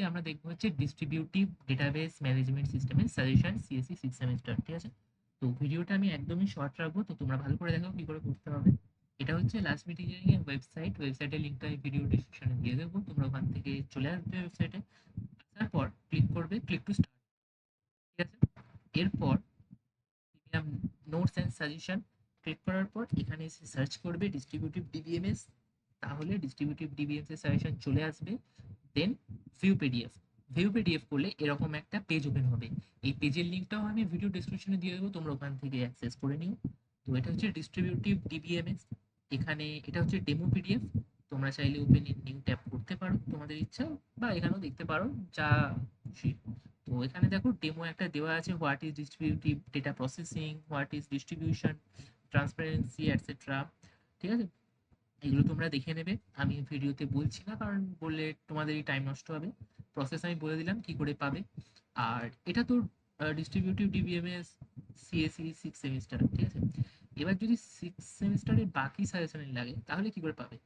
আজকে আমরা দেখবো হচ্ছে ডিস্ট্রিবিউটিভ ডেটাবেস ম্যানেজমেন্ট সিস্টেমের সাজেশন সিএসসি 6 সেমিস্টার। ঠিক আছে, তো ভিডিওটা আমি একদমই শর্ট রাখবো, তো তোমরা ভালো করে দেখো কি করে করতে হবে। এটা হচ্ছে লাস্ট মিট ইঞ্জিনিয়ারিং এর ওয়েবসাইটের লিঙ্কটা এই ভিডিও ডেসক্রিপশনে দিয়ে দেবো, তোমরা ওখান থেকে চলে আসবে ওয়েবসাইটে। আসার পর ক্লিক করবে ক্লিক টু স্টার্ট। ঠিক আছে, এরপর premium notes and suggestion click করার পর এখানে এসে সার্চ করবে ডিস্ট্রিবিউটিভ ডিবিএমএস, তাহলে ডিস্ট্রিবিউটিভ ডিবিএমএস এর সাজেশন চলে আসবে। দেন ভিউ পিডিএফ করলে এরকম একটা পেজ ওপেন হবে। এই পেজের লিঙ্কটাও আমি ভিডিও ডেসক্রিপশনে দিয়ে দেবো, তোমরা ওখান থেকে অ্যাক্সেস করে নিও। তো এটা হচ্ছে ডিস্ট্রিবিউটিভ ডিবিএমএস। এখানে এটা হচ্ছে ডেমো পিডিএফ, তোমরা চাইলে ওপেন ইন নিউ ট্যাব করতে পারো তোমাদের ইচ্ছা, বা এখানেও দেখতে পারো যা খুশি। তো এখানে দেখো ডেমো একটা দেওয়া আছে, what is distributive data processing, what is distribution, transparency etcetera. ঠিক আছে, এগুলো তোমরা দেখে নেবে, আমি ভিডিওতে বলছি না কারণ বললে তোমাদেরই টাইম নষ্ট হবে। প্রসেস আমি বলে দিলাম কি করে পাবে। আর এটা তো ডিস্ট্রিবিউটিভ ডিবিএমএস সিএসসি 6 সেমিস্টার। ঠিক আছে, এবার যদি 6 সেমিস্টারের বাকি সাজেশনের লাগে তাহলে কি করে পাবে।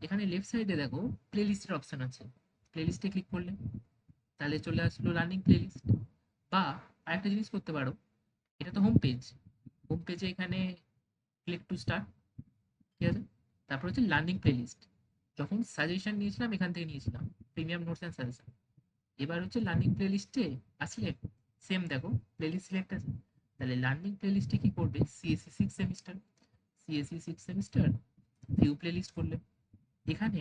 এখানে লেফট সাইডে দেখো প্লেলিস্টের অপশন আছে, প্লেলিস্টে ক্লিক করলে তাহলে চলে আসলো লার্নিং প্লেলিস্ট। বা আরেকটা জিনিস করতে পারো, এটা তো হোম পেজে এখানে ক্লিক টু স্টার্ট। ঠিক আছে, তারপর হচ্ছে লার্নিং প্লেলিস্ট, যখন সাজেশন নিয়েছিলাম এখান থেকে নিয়েছিলাম, প্রিমিয়াম নোটস অ্যান্ড সাজেশন। এবার হচ্ছে লার্নিং প্লেলিস্টে আসলে সেম দেখো প্লেলিস্ট সিলেক্ট আছে, তাহলে লার্নিং প্লেলিস্টে কি করবে, সিএসসি 6 সেমিস্টার ভিউ প্লেলিস্ট করলে এখানে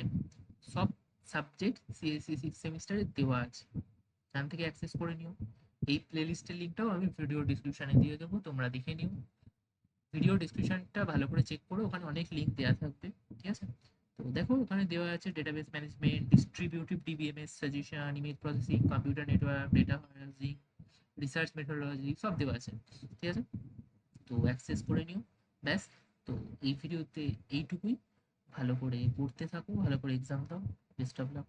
সব সাবজেক্ট সিএসসি 6 সেমিস্টারে দেওয়া আছে, এখান থেকে অ্যাক্সেস করে নিও। এই প্লেলিস্টের লিঙ্কটাও আমি ভিডিও ডিসক্রিপশনে দিয়ে দেবো, তোমরা দেখে নিও। ভিডিও ডিসক্রিপশনটা ভালো করে চেক করো, ওখানে অনেক লিঙ্ক দেওয়া থাকবে। ঠিক আছে, তো দেখো ওখানে দেওয়া আছে database management, distributive DBMS suggestion, image processing, computer network, data housing, research methodology সব দেওয়া আছে। ঠিক আছে, তো অ্যাক্সেস করে নিও। ব্যাস, তো এই ভিডিওতে এইটুকুই। ভালো করে পড়তে থাকো, ভালো করে এক্সাম দাও। Best of luck.